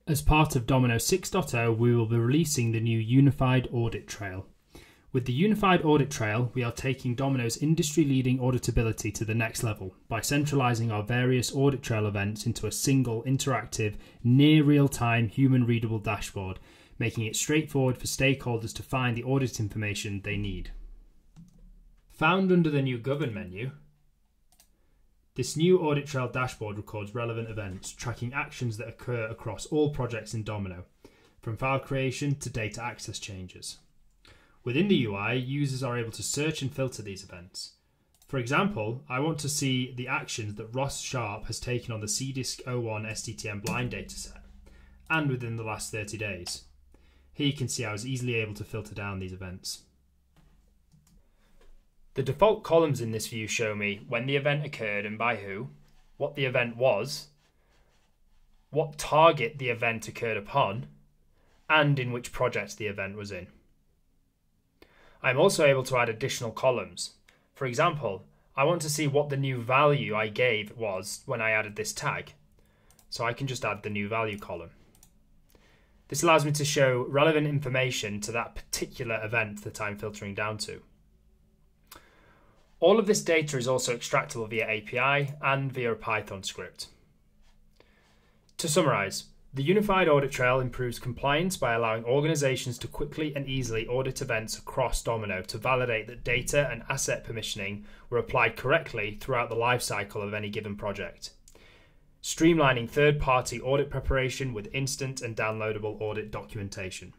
As part of Domino 6.0, we will be releasing the new Unified Audit Trail. With the Unified Audit Trail, we are taking Domino's industry-leading auditability to the next level by centralizing our various Audit Trail events into a single, interactive, near real-time, human-readable dashboard, making it straightforward for stakeholders to find the audit information they need. Found under the new Govern menu, this new Audit Trail dashboard records relevant events, tracking actions that occur across all projects in Domino, from file creation to data access changes. Within the UI, users are able to search and filter these events. For example, I want to see the actions that Ross Sharp has taken on the CDISC 01 SDTM blind dataset, and within the last 30 days. Here you can see I was easily able to filter down these events. The default columns in this view show me when the event occurred and by who, what the event was, what target the event occurred upon, and in which project the event was in. I'm also able to add additional columns. For example, I want to see what the new value I gave was when I added this tag, so I can just add the new value column. This allows me to show relevant information to that particular event that I'm filtering down to. All of this data is also extractable via API and via a Python script. To summarize, the Unified Audit Trail improves compliance by allowing organizations to quickly and easily audit events across Domino to validate that data and asset permissioning were applied correctly throughout the lifecycle of any given project, streamlining third-party audit preparation with instant and downloadable audit documentation.